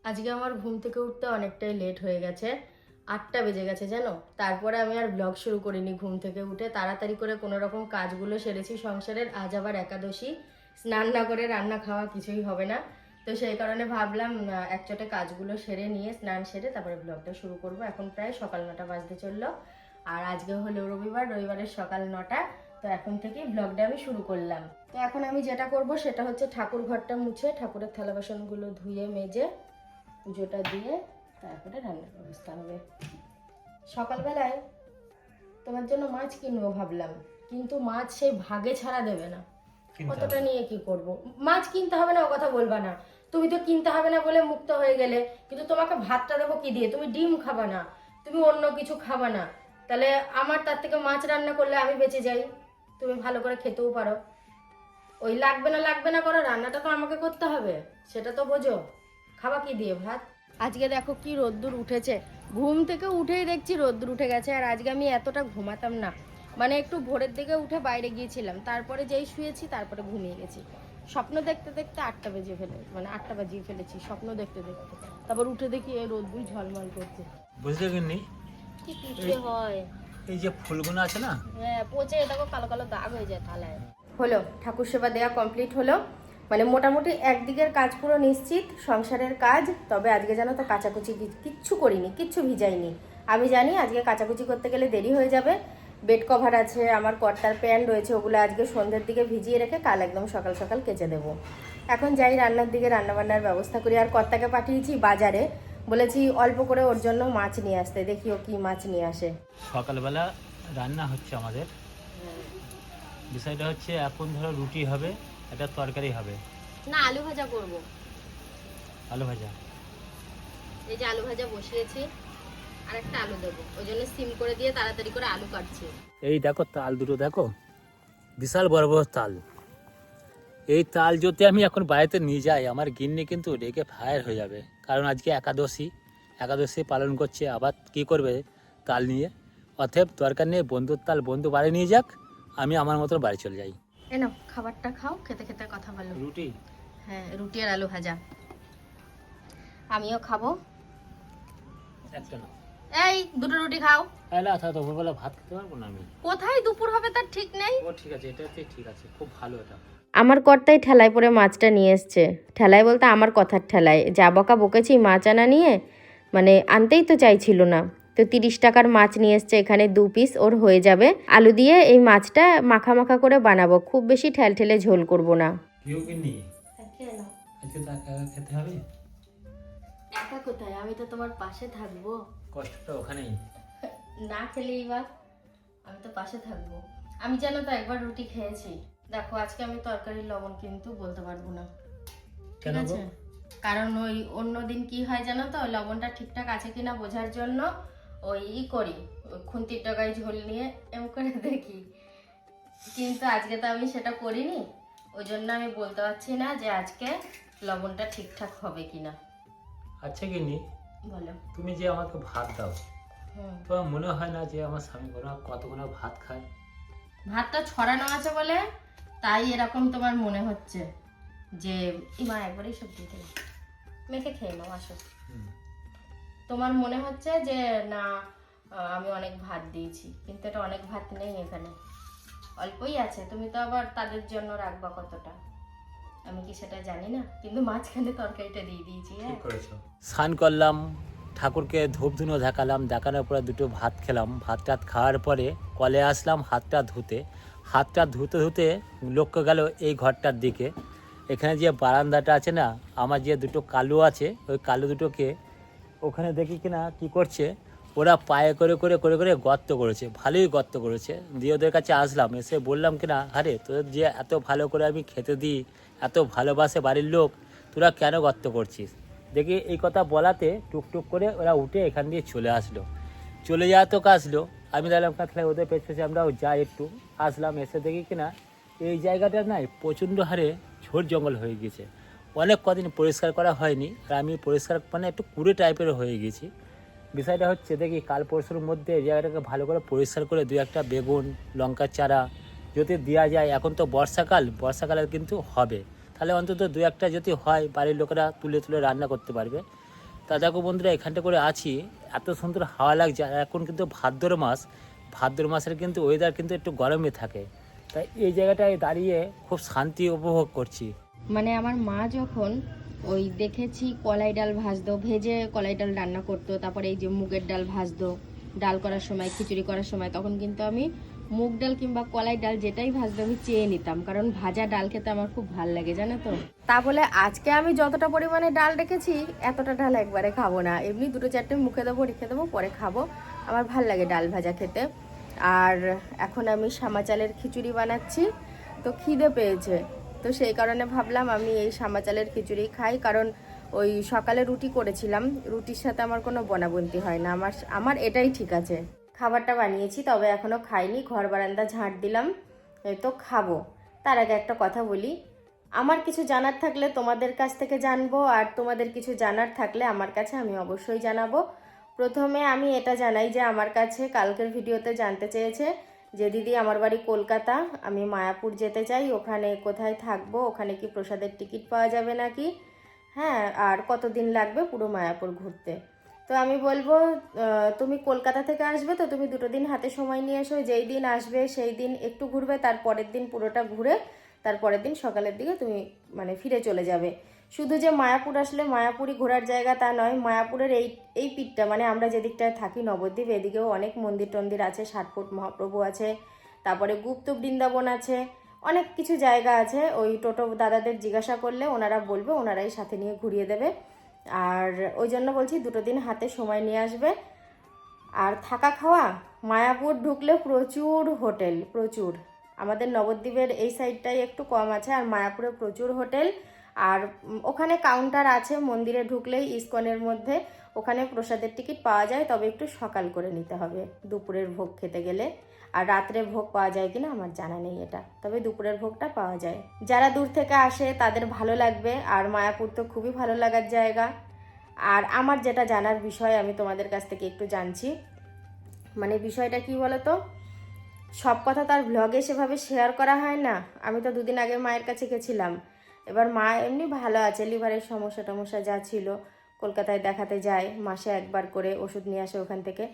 আজকে আমার ঘুম থেকে উঠতে অনেকটাই লেট হয়ে গেছে, 8টা বেজে গেছে জানো। তারপরে আমি আর ব্লগ শুরু করিনি, ঘুম থেকে উঠে তাড়াতাড়ি করে কোনো রকম কাজগুলো সেরেছি সংসারের। আজ আবার একাদশী, স্নান না করে রান্না খাওয়া কিছুই হবে না। তো সেই কারণে ভাবলাম একচোটে কাজগুলো সেরে নিয়ে স্নান সেরে তারপরে ব্লগটা শুরু করব। এখন প্রায় সকাল 9টা বাজতে চললো, আর আজকে হলো রবিবার, রবিবারের সকাল 9টা। তো এখন থেকেই ব্লগটা আমি শুরু করলাম। তো এখন আমি যেটা করব সেটা হচ্ছে ঠাকুর ঘরটা মুছে ঠাকুরের থালা বাসনগুলো ধুয়ে মেজে পুজোটা দিয়ে তারপরে রান্নার ব্যবস্থা হবে। সকালবেলায় তোমার জন্য মাছ কিনবো ভাবলাম, কিন্তু মাছ সেই ভাগে ছাড়া দেবে না। কতটা নিয়ে কি করব? মাছ কিনতে হবে না, ও কথা বলবা না। তুমি তো কিনতে হবে না বলে মুক্ত হয়ে গেলে, কিন্তু তোমাকে ভাতটা দেবো কি দিয়ে? তুমি ডিম খাবা না, তুমি অন্য কিছু খাবা না, তাহলে আমার তার থেকে মাছ রান্না করলে আমি বেঁচে যাই, তুমি ভালো করে খেতেও পারো। ওই লাগবে না করো, রান্নাটা তো আমাকে করতে হবে, সেটা তো বোঝো। খাবা কি দিয়ে ভাত? আজকে দেখো কি রোদ্দুর উঠেছে, ঘুম থেকে উঠেই দেখছি রোদ্দুর উঠে গেছে। আর আজকে আমি এতটা ঘুমাতাম না, মানে একটু ভোরের দিকে উঠে বাইরে গিয়েছিলাম, তারপরে যেই শুয়েছি তারপরে ঘুমিয়ে গেছি। স্বপ্ন দেখতে দেখতে 8টা বেজে মানে 8টা বাজিয়ে ফেলেছি স্বপ্ন দেখতে দেখতে। তারপর উঠে দেখি এই রোদ্দুর ঝলমল করছে। বুঝতে পারিনি কি পিঠে হয়! এই যে ফুলগুলো আছে না, হ্যাঁ, পচে দেখো কালো কালো দাগ হয়ে যায় থালায়। হলো, ঠাকুর সেবা দেওয়া কমপ্লিট হলো, মানে মোটামুটি একদিকের কাজ পুরো নিশ্চিত, সংসারের কাজ। তবে আজকে জানো তো কাচাকুচি কিচ্ছু করিনি, কিচ্ছু ভিজাইনি। আমি জানি আজকে কাচাকুচি করতে গেলে দেরি হয়ে যাবে। বেড কভার আছে, আমার কর্তার প্যান্ট রয়েছে, ওগুলো আজকে সন্ধ্যের দিকে ভিজিয়ে রেখে কাল একদম সকাল সকাল কেচে দেবো। এখন যাই রান্নার দিকে, রান্নাবান্নার ব্যবস্থা করি। আর কর্তাকে পাঠিয়েছি বাজারে, বলেছি অল্প করে ওর জন্য মাছ নিয়ে আসতে, দেখি ও কি মাছ নিয়ে আসে। সকালবেলা রান্না হচ্ছে আমাদের। বিষয়টা হচ্ছে এখন ধরো রুটি হবে, একটা তরকারি হবে, না আলু ভাজা করব। আলু ভাজা। এই যে আলু ভাজা বসিয়েছি, আর একটা আলু দেবো, ওই জন্য সিম করে দিয়ে তাড়াতাড়ি করে আলু কাটছি। এই দেখো তাল দুটো দেখো, বিশাল বড় বড় তাল। এই তাল যদি আমি এখন বাড়িতে নিয়ে যাই, আমার গিন্নি কিন্তু রেগে ফায়ার হয়ে যাবে, কারণ আজকে একাদশী, একাদশী পালন করছে, আবার কি করবে তাল নিয়ে। অতএব দরকার নেই, বন্ধুর তাল বন্ধু বাড়ি নিয়ে যাক, আমি আমার মতন বাড়ি চলে যাই। এনো খাবারটা খাও, খেতে খেতে কথা বলো। রুটি? হ্যাঁ, রুটি আর আলু ভাজা। আমিও খাবো। একটা না, এই দুটো রুটি খাও। না থাক, দুপুরবেলা ভাত খেতে পারবো না আমি। কোথায় দুপুর হবে তার ঠিক নেই। ও ঠিক আছে, এটাতে ঠিক আছে, খুব ভালো এটা। আমার কর্তাই ঠেলায় পরে মাছটা নিয়ে এসছে। ঠেলায় বলতে আমার কথার ঠেলায়, যা বকা বকেছি মাছ আনা নিয়ে, মানে আনতেই তো চাইছিল না। তো 30 টাকার মাছ নিয়ে এসছে, এখানে 2 পিস ওর হয়ে যাবে। আলু দিয়ে এই মাছটা মাখা মাখা করে বানাবো, খুব বেশি ঠেলে ঝোল করব না। কেউ কিনি আজকে তো একা একা খেতে হবে। একা কোথায়, আমি তো তোমার পাশে থাকবো। কষ্টটা ওখানেই। না খেলেই বা, আমি তো পাশে থাকবো। আমি জানো তো একবার রুটি খেয়েছি। দেখো আজকে আমি তরকারির লবণ কিন্তু বলতে পারবো না, ঠিক আছে? কারণ ওই অন্যদিন কি হয় জানো তো, লবণটা ঠিকঠাক আছে কিনা বোঝার জন্য ওই করি, ওই খুন্তির ডগায় ঝোল নিয়ে এম করে দেখি, কিন্তু আজকে তো আমি সেটা করিনি। ওই জন্য আমি বলতে পারছি না যে আজকে লবণটা ঠিকঠাক হবে কিনা। আচ্ছা গিন্নি, বলো। তুমি যে আমাকে ভাত দাও, তোমার মনে হয় না যে আমার স্বামী কতগুলো ভাত খায়? ভাতটা ছড়ানো আছে বলে তাই এরকম তোমার মনে হচ্ছে যে ইমা একবারই সব দিয়ে দেবে, মেখে খেয়ে নাও আসো। তোমার মনে হচ্ছে যে না আমি অনেক ভাত দিয়েছি, কিন্তু এটা অনেক ভাত নেই, এখানে অল্পই আছে। তুমি তো আবার তাদের জন্য রাখবা কতটা, আমি কি সেটা জানি না, কিন্তু মাঝখানে তরকারিটা দিয়ে দিয়েছি। হ্যাঁ, স্নান করলাম, ঠাকুরকে ধূপ ধুনো দেখালাম, দেখানোর পরে দুটো ভাত খেলাম। ভাত টাত খাওয়ার পরে কলে আসলাম হাতটা ধুতে। হাতটা ধুতে ধুতে লক্ষ্য গেল এই ঘরটার দিকে। এখানে যে বারান্দাটা আছে না, আমার যে দুটো কালো আছে, ওই কালো দুটোকে ওখানে দেখি কিনা কি করছে, ওরা পায়ে করে করে করে করে গর্ত করেছে, ভালোই গর্ত করেছে। দিয়ে ওদের কাছে আসলাম, এসে বললাম কিনা, আরে তোদের যে এত ভালো করে আমি খেতে দিই, এত ভালোবাসে বাড়ির লোক, তোরা কেন গর্ত করছিস? দেখি এই কথা বলাতে টুকটুক করে ওরা উঠে এখান দিয়ে চলে আসলো। চলে যাওয়া তো আসলো, আমি দেখলাম তাহলে ওদের পেছনে আমরাও যাই একটু। আসলাম, এসে দেখি কিনা এই জায়গাটা নাই প্রচণ্ড হারে ঝোড় জঙ্গল হয়ে গেছে। অনেক কদিন পরিষ্কার করা হয়নি, আর আমি পরিষ্কার মানে একটু কুড়ে টাইপের হয়ে গেছি। বিষয়টা হচ্ছে দেখি কাল পরশুর মধ্যে এই জায়গাটাকে ভালো করে পরিষ্কার করে 2-1টা বেগুন, লঙ্কার চারা যদি দেওয়া যায়। এখন তো বর্ষাকালে কিন্তু হবে, তাহলে অন্তত 2-1টা যদি হয় বাড়ির লোকেরা তুলে তুলে রান্না করতে পারবে। তা দেখো বন্ধুরা, এখানটা করে আছি, এত সুন্দর হাওয়া লাগছে। আর এখন কিন্তু ভাদ্র মাস, ভাদ্র মাসের কিন্তু ওয়েদার কিন্তু একটু গরমে থাকে, তাই এই জায়গাটায় দাঁড়িয়ে খুব শান্তি উপভোগ করছি। মানে আমার মা যখন ওই দেখেছি কলাই ডাল ভাজতো, ভেজে কলাই ডাল রান্না করতো, তারপরে এই যে মুগের ডাল ভাজতো ডাল করার সময়, খিচুড়ি করার সময়, তখন কিন্তু আমি মুগ ডাল কিংবা কলাই ডাল যেটাই ভাজতো আমি চেয়ে নিতাম, কারণ ভাজা ডাল খেতে আমার খুব ভাল লাগে জানো তো। তা বলে আজকে আমি যতটা পরিমাণে ডাল রেখেছি এতটা ডাল একবারে খাবো না, এমনি দুটো চারটে মুখে দেবো, রেখে দেবো, পরে খাবো। আমার ভাল লাগে ডাল ভাজা খেতে। আর এখন আমি সামা চালের খিচুড়ি বানাচ্ছি, তো খিদে পেয়েছে, তো সেই কারণে ভাবলাম আমি এই সামা চালের খিচুড়ি খাই, কারণ ওই সকালে রুটি করেছিলাম, রুটির সাথে আমার কোনো বনাবন্তি হয় না, আমার এটাই ঠিক আছে। খাবারটা বানিয়েছি, তবে এখনো খাইনি, ঘর বারান্দা ঝাঁট দিলাম, এই তো খাবো। তার আগে একটা কথা বলি, আমার কিছু জানার থাকলে তোমাদের কাছ থেকে জানবো, আর তোমাদের কিছু জানার থাকলে আমার কাছে আমি অবশ্যই জানাবো। প্রথমে আমি এটা জানাই যে আমার কাছে কালকের ভিডিওতে জানতে চেয়েছে যে দিদি আমার বাড়ি কলকাতা, আমি মায়াপুর যেতে চাই, ওখানে কোথায় থাকবো, ওখানে কি প্রসাদের টিকিট পাওয়া যাবে নাকি, হ্যাঁ, আর কতদিন লাগবে পুরো মায়াপুর ঘুরতে। তো আমি বলবো তুমি কলকাতা থেকে আসবে তো তুমি 2 দিন হাতে সময় নিয়ে এসো, যেই দিন আসবে সেই দিন একটু ঘুরবে, তারপরের দিন পুরোটা ঘুরে তারপরের দিন সকালের দিকে তুমি মানে ফিরে চলে যাবে। শুধু যে মায়াপুর আসলে মায়াপুরই ঘোরার জায়গা তা নয়, মায়াপুরের এই পিঠটা মানে আমরা যেদিকটায় থাকি নবদ্বীপ, এদিকেও অনেক মন্দির টন্দির আছে, 60 ফুট মহাপ্রভু আছে, তারপরে গুপ্ত বৃন্দাবন আছে, অনেক কিছু জায়গা আছে। ওই টোটো দাদাদের জিজ্ঞাসা করলে ওনারা বলবে, ওনারাই সাথে নিয়ে ঘুরিয়ে দেবে। আর ওই জন্য বলছি 2 দিন হাতে সময় নিয়ে আসবে। আর থাকা খাওয়া, মায়াপুর ঢুকলে প্রচুর হোটেল, প্রচুর, আমাদের নবদ্বীপের এই সাইডটাই একটু কম আছে, আর মায়াপুরে প্রচুর হোটেল। আর ওখানে কাউন্টার আছে মন্দিরে ঢুকলেই, ইস্কনের মধ্যে, ওখানে প্রসাদের টিকিট পাওয়া যায়, তবে একটু সকাল করে নিতে হবে দুপুরের ভোগ খেতে গেলে। আর রাত্রে ভোগ পাওয়া যায় কিনা আমার জানা নেই এটা, তবে দুপুরের ভোগটা পাওয়া যায়। যারা দূর থেকে আসে তাদের ভালো লাগবে, আর মায়াপুর তো খুবই ভালো লাগার জায়গা। আর আমার যেটা জানার বিষয় আমি তোমাদের কাছ থেকে একটু জানছি, মানে বিষয়টা কি বলো তো, সব কথা তার ব্লগে সেভাবে শেয়ার করা হয় না। আমি তো 2 দিন আগে মায়ের কাছে গেছিলাম, এবার মা এমনি ভালো আছে, লিভারের সমস্যা টমস্যা যা ছিল, কলকাতায় দেখাতে যায়, মাসে একবার করে ওষুধ নিয়ে আসে ওখান থেকে,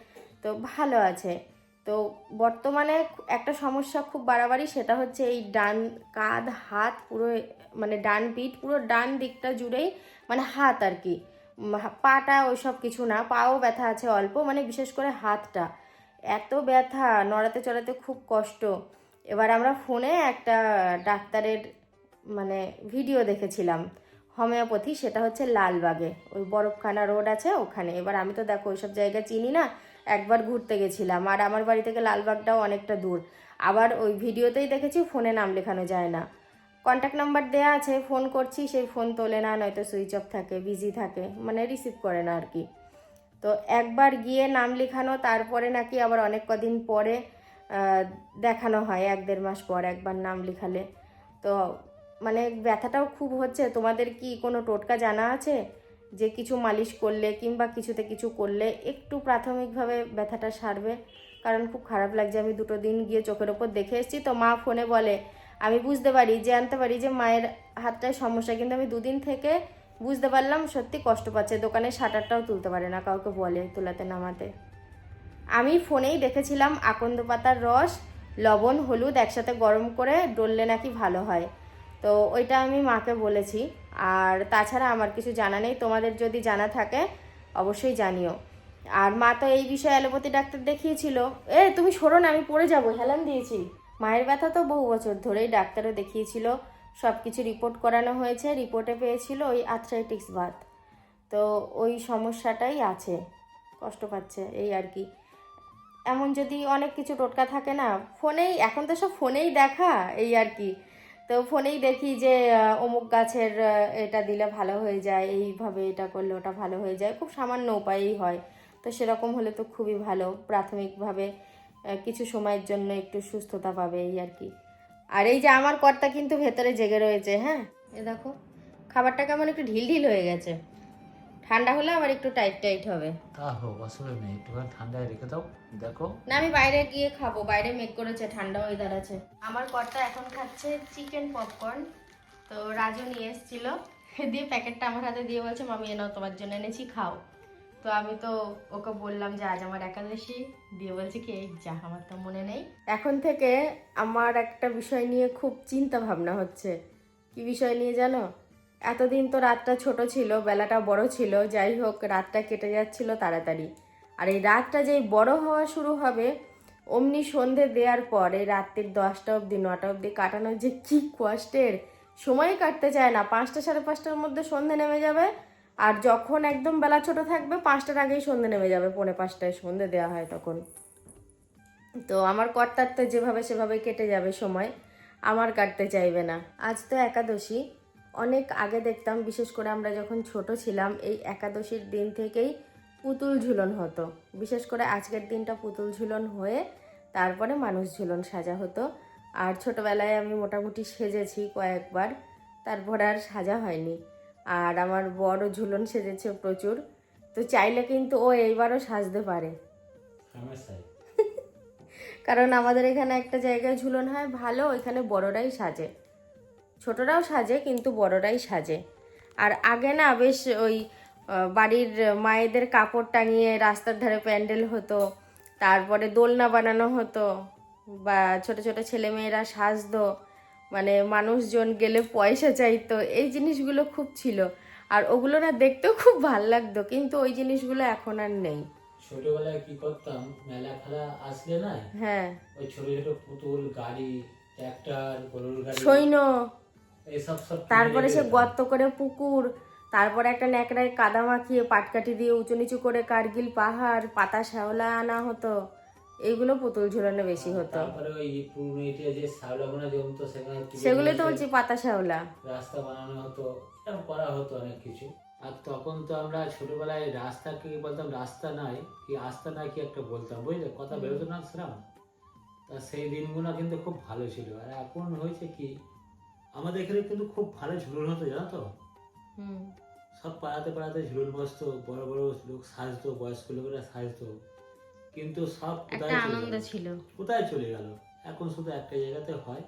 তো ভালো আছে। তো বর্তমানে একটা সমস্যা খুব বাড়াবাড়ি, সেটা হচ্ছে এই ডান কাঁধ হাত পুরো, মানে ডান পিঠ পুরো ডান দিকটা জুড়েই, মানে হাত আর কি, পাটা ওইসব কিছু না, পাও ব্যথা আছে অল্প, মানে বিশেষ করে হাতটা এত ব্যথা, নড়াতে চড়াতে খুব কষ্ট। এবার আমরা ফোনে একটা ডাক্তারের মানে ভিডিও দেখেছিলাম হোমিওপ্যাথি, সেটা হচ্ছে লালবাগে, ওই বরফখানা রোড আছে ওখানে। এবার আমি তো দেখো ওইসব জায়গা চিনি না, একবার ঘুরতে গেছিলাম, আর আমার বাড়ি থেকে লালবাগটাও অনেকটা দূর। আবার ওই ভিডিওতেই দেখেছি ফোনে নাম লেখানো যায় না, কন্ট্যাক্ট নাম্বার দেওয়া আছে, ফোন করছি সেই ফোন তোলে না, নয়তো সুইচ অফ থাকে, বিজি থাকে, মানে রিসিভ করে না আর কি। তো একবার গিয়ে নাম লেখানো, তারপরে নাকি আবার অনেক কদিন পরে দেখানো হয়, 1-1.5 মাস পর একবার নাম লেখালে। তো মানে ব্যথাটাও খুব হচ্ছে। তোমাদের কি কোনো টোটকা জানা আছে যে কিছু মালিশ করলে কিংবা কিছুতে কিছু করলে একটু প্রাথমিকভাবে ব্যথাটা সারবে? কারণ খুব খারাপ লাগছে, আমি 2 দিন গিয়ে চোখের ওপর দেখে এসেছি, তো মা ফোনে বলে, আমি বুঝতে পারি, জানতে পারি যে মায়ের হাতটায় সমস্যা, কিন্তু আমি 2 দিন থেকে বুঝতে পারলাম সত্যি কষ্ট পাচ্ছে, দোকানের শাটারটাও তুলতে পারে না, কাউকে বলে তোলাতে নামাতে। আমি ফোনেই দেখেছিলাম আকন্দ পাতার রস, লবণ, হলুদ একসাথে গরম করে ডললে নাকি ভালো হয়, তো ওইটা আমি মাকে বলেছি। আর তাছাড়া আমার কিছু জানা নেই, তোমাদের যদি জানা থাকে অবশ্যই জানিও। আর মা তো এই বিষয়ে অ্যালোপ্যাথি ডাক্তার দেখিয়েছিল, তুমি সরো না, আমি পড়ে যাবো, হেলান দিয়েছি। মায়ের ব্যথা তো বহু বছর ধরেই, ডাক্তারও দেখিয়েছিল, সব কিছু রিপোর্ট করানো হয়েছে, রিপোর্টে পেয়েছিল ওই আর্থ্রাইটিস বাত, তো ওই সমস্যাটাই আছে, কষ্ট পাচ্ছে এই আর কি। এমন যদি অনেক কিছু টোটকা থাকে না ফোনেই, এখন তো সব ফোনেই দেখা এই আর কি, তো ফোনেই দেখি যে অমুক গাছের এটা দিলে ভালো হয়ে যায়, এইভাবে এটা করলে ওটা ভালো হয়ে যায়, খুব সামান্য উপায়েই হয়। তো সেরকম হলে তো খুবই ভালো, প্রাথমিকভাবে কিছু সময়ের জন্য একটু সুস্থতা পাবে এই আর কি। আর এই যে আমার কর্তা কিন্তু ভেতরে জেগে রয়েছে, হ্যাঁ, এ দেখো খাবারটা কেমন একটু ঢিল ঢিল হয়ে গেছে, ঠান্ডা হলে আবার একটু টাইট টাইট হবে। তা হোক, অসুবিধা নেই, একটুখানি ঠান্ডায় রেখে দাও। দেখো না, আমি বাইরে গিয়ে খাবো, বাইরে মেঘ করেছে, ঠান্ডা ওয়েদার আছে। আমার কর্তা এখন খাচ্ছে চিকেন পপকর্ন, তো রাজু নিয়ে এসেছিল, দিয়ে প্যাকেটটা আমার হাতে দিয়ে বলছে মামি এ নাও তোমার জন্য এনেছি খাও। তো আমি তো ওকে বললাম যে আজ আমার একাদশী, দিয়ে বলছে কি এই যা আমার তো মনে নেই। এখন থেকে আমার একটা বিষয় নিয়ে খুব চিন্তা ভাবনা হচ্ছে। কি বিষয় নিয়ে জানো? এতদিন তো রাতটা ছোট ছিল, বেলাটা বড় ছিল, যাই হোক রাতটা কেটে যাচ্ছিল তাড়াতাড়ি। আর এই রাতটা যেই বড় হওয়া শুরু হবে, অমনি সন্ধে দেওয়ার পর এই রাত্রির 10টা অবধি 9টা অবধি কাটানো যে কি কষ্টের, সময় কাটতে চায় না। 5টা 5:30টার মধ্যে সন্ধে নেমে যাবে, আর যখন একদম বেলা ছোট থাকবে 5টার আগেই সন্ধে নেমে যাবে, 4:45টায় সন্ধে দেওয়া হয় তখন। তো আমার কর্তার তো যেভাবে সেভাবে কেটে যাবে সময়, আমার কাটতে চাইবে না। আজ তো একাদশী, অনেক আগে দেখতাম, বিশেষ করে আমরা যখন ছোট ছিলাম এই একাদশীর দিন থেকেই পুতুল ঝুলন হতো। বিশেষ করে আজকের দিনটা পুতুল ঝুলন হয়ে তারপরে মানুষ ঝুলন সাজা হতো। আর ছোটবেলায় আমি মোটামুটি সেজেছি কয়েকবার, তারপর আর সাজা হয়নি। আর আমার বড় ঝুলন সেজেছে প্রচুর, তো চাইলে কিন্তু ও এইবারও সাজতে পারে। কারণ আমাদের এখানে একটা জায়গায় ঝুলন হয় ভালো, ওইখানে বড়রাই সাজে, ছোটরাও সাজে কিন্তু বড়রাই সাজে। আর আগে না বেশ ওই বাড়ির মায়েদের কাপড় টাঙিয়ে রাস্তার ধারে প্যান্ডেল হতো, তারপরে দোলনা বানানো হতো, বা ছোট ছোট ছেলেমেয়েরা সাজতো, মানে মানুষজন গেলে পয়সা চাইতো, এই জিনিসগুলো খুব ছিল। আর ওগুলো না দেখতেও খুব ভাল লাগতো, কিন্তু ওই জিনিসগুলো এখন আর নেই। ছোটবেলায় কি করতাম, মেলা খেলা আসলে না, হ্যাঁ, ওই ছোট ছোট পুতুল গাড়ি, ট্রাক্টর, গরুর গাড়ি, সৈন্য, এইসব সব তারপরে সে গর্ত করে পুকুর, তারপরে একটা ন্যাকড়ায় কাদা মাখিয়ে পাটকাঠি দিয়ে উঁচু নিচু করে কার্গিল পাহাড়, পাতা শ্যাওলা আনা হতো, এইগুলো পুতুল ঝুলানো বেশি হতো। তারপরে ওই পুরনো ইটে যে শ্যাওলাগুলো জমতো সেখানে সেগুলো তো বলছি পাতা শ্যাওলা। রাস্তা বানানো হতো, এরকম করা হতো অনেক কিছু। আর তখন তো আমরা ছোটবেলায় রাস্তাকে বলতাম রাস্তা নাই কি আস্তা নাই কি একটা বলতাম, বুঝলে, কথা বেরোতো না সেরকম। তা সেই দিনগুলো কিন্তু খুব ভালো ছিল। আর এখন হয়েছে কি, আমাদের এখানে কিন্তু খুব ভালো ঝুলন হতো, জানো তো। সব পাড়াতে পাড়াতে ঝুলন বসতো, বড় বড় লোক সাজতো, বয়স্ক লোকেরা সাজতো, কিন্তু সব একটা আনন্দ ছিল। কোথায় চলে গেল। এখন শুধু একটা জায়গাতে হয়,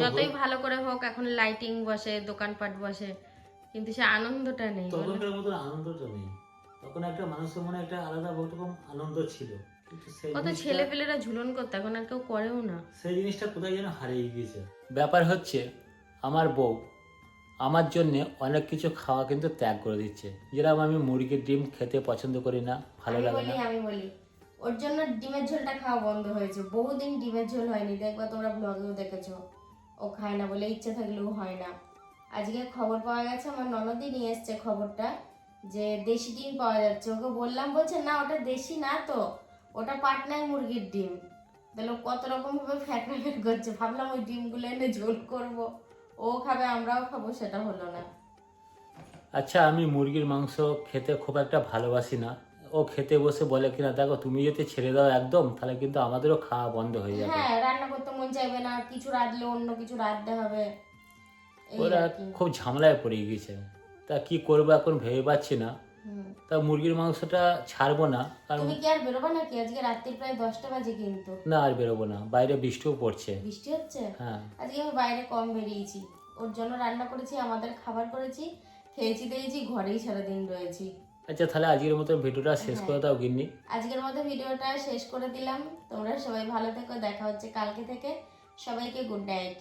যতই ভালো করে হোক এখন লাইটিং বসে, দোকানপাট বসে, কিন্তু সে আনন্দটা নেই। তখনকার মতো আনন্দটা নেই। তখন একটা মানুষের মনে একটা আলাদা রকম আনন্দ ছিল, কিন্তু সেই কত ছেলে পেলেরা ঝুলন করতো, এখন আর কেউ করেও না। সেই জিনিসটা কোথায় যেন হারিয়ে গিয়েছে। ব্যাপার হচ্ছে আমার বউ আমার জন্য অনেক কিছু খাওয়া কিন্তু ত্যাগ করে দিচ্ছে। যেরকম আমি মুরগির ডিম খেতে পছন্দ করি না, ভালো লাগে না। আমি বলি ওর জন্য ডিমের ঝোলটা খাওয়া বন্ধ হয়েছে, বহুদিন ডিমের ঝোল হয়নি, দেখবা তোমরা ব্লগেও দেখেছো। ও খায় না বলে, ইচ্ছে থাকলেও হয় না। আজকে খবর পাওয়া গেছে, আমার ননদই নিয়ে এসছে খবরটা, যে দেশি ডিম পাওয়া যাচ্ছে। ওকে বললাম, বলছে না ওটা দেশি না তো, ওটা পাটনায় মুরগির ডিম। তাহলে কত রকম ভাবে ফ্যাট করছে। ভাবলাম ওই ডিমগুলো এনে ঝোল করব, ও খাবে আমরাও খাবো, সেটা হলো না। আচ্ছা, আমি মুরগির মাংস খেতে খুব একটা ভালোবাসি না। ও খেতে বসে বলে কিনা, দেখো তুমি যদি ছেড়ে দাও একদম, তাহলে কিন্তু আমাদেরও খাওয়া বন্ধ হয়ে যাবে। হ্যাঁ, রান্না করতে মন চাইবে না, কিছু রাঁধলে অন্য কিছু রাঁধতে হবে। ওরা খুব ঝামেলায় পড়ে গিয়েছে। তা কি করবো এখন ভেবে পাচ্ছি না। তা মুরগির মাংসটা ছাড়বো না, কারণ তুমি কি আর বেরোবা নাকি? আজকে রাত্রি প্রায় 10টা বাজে কিন্তু। না, আর বেরোবো না, বাইরে বৃষ্টিও পড়ছে। বৃষ্টি হচ্ছে? হ্যাঁ, আজকে আমি বাইরে কম বেরিয়েছি, ওর জন্য রান্না করেছি, আমাদের খাবার করেছি, খেয়েছি দিয়েছি, ঘরেই সারাদিন রয়েছি। আচ্ছা তাহলে আজকের মতো ভিডিওটা শেষ করে দাও গিন্নি। আজকের মতো ভিডিওটা শেষ করে দিলাম। তোমরা সবাই ভালো থেকো, দেখা হচ্ছে কালকে থেকে। সবাইকে গুড নাইট।